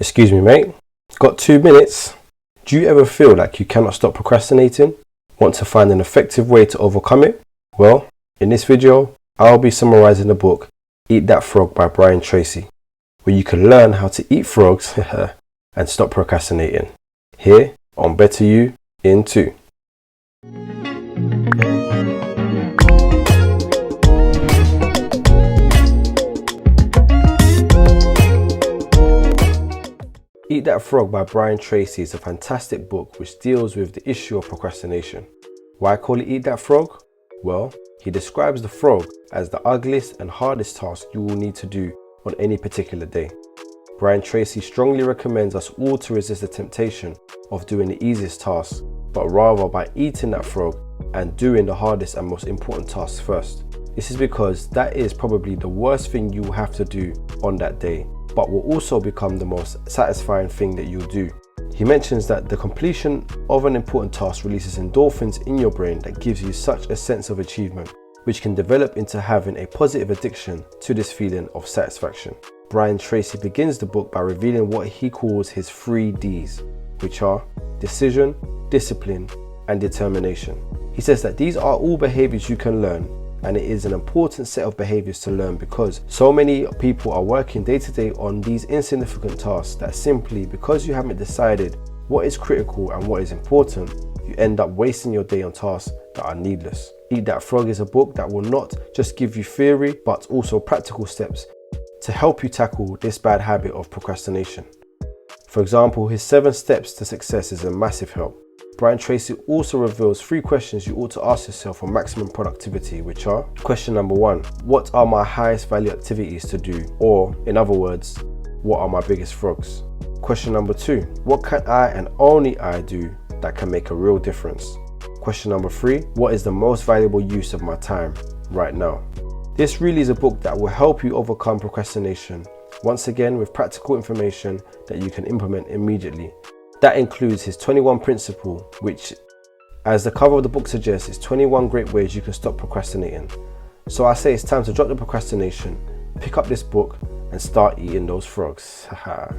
Excuse me, mate. Got 2 minutes? Do you ever feel like you cannot stop procrastinating? Want to find an effective way to overcome it? Well, in this video, I'll be summarizing the book Eat That Frog by Brian Tracy, where you can learn how to eat frogs and stop procrastinating. Here on Better You in 2. Eat That Frog by Brian Tracy is a fantastic book which deals with the issue of procrastination. Why call it Eat That Frog? Well, he describes the frog as the ugliest and hardest task you will need to do on any particular day. Brian Tracy strongly recommends us all to resist the temptation of doing the easiest tasks, but rather by eating that frog and doing the hardest and most important tasks first. This is because that is probably the worst thing you will have to do on that day, but will also become the most satisfying thing that you'll do. He mentions that the completion of an important task releases endorphins in your brain that gives you such a sense of achievement, which can develop into having a positive addiction to this feeling of satisfaction. Brian Tracy begins the book by revealing what he calls his 3 Ds, which are decision, discipline, and determination. He says that these are all behaviors you can learn, and it is an important set of behaviors to learn because so many people are working day to day on these insignificant tasks that simply because you haven't decided what is critical and what is important, you end up wasting your day on tasks that are needless. Eat That Frog is a book that will not just give you theory but also practical steps to help you tackle this bad habit of procrastination. For example, his 7 steps to success is a massive help. Brian Tracy also reveals 3 questions you ought to ask yourself for maximum productivity, which are: question number 1, what are my highest value activities to do? Or, in other words, what are my biggest frogs? Question number 2, what can I and only I do that can make a real difference? Question number 3, what is the most valuable use of my time right now? This really is a book that will help you overcome procrastination, once again with practical information that you can implement immediately. That includes his 21 principle, which, as the cover of the book suggests, is 21 great ways you can stop procrastinating. So I say it's time to drop the procrastination, pick up this book and start eating those frogs. Haha.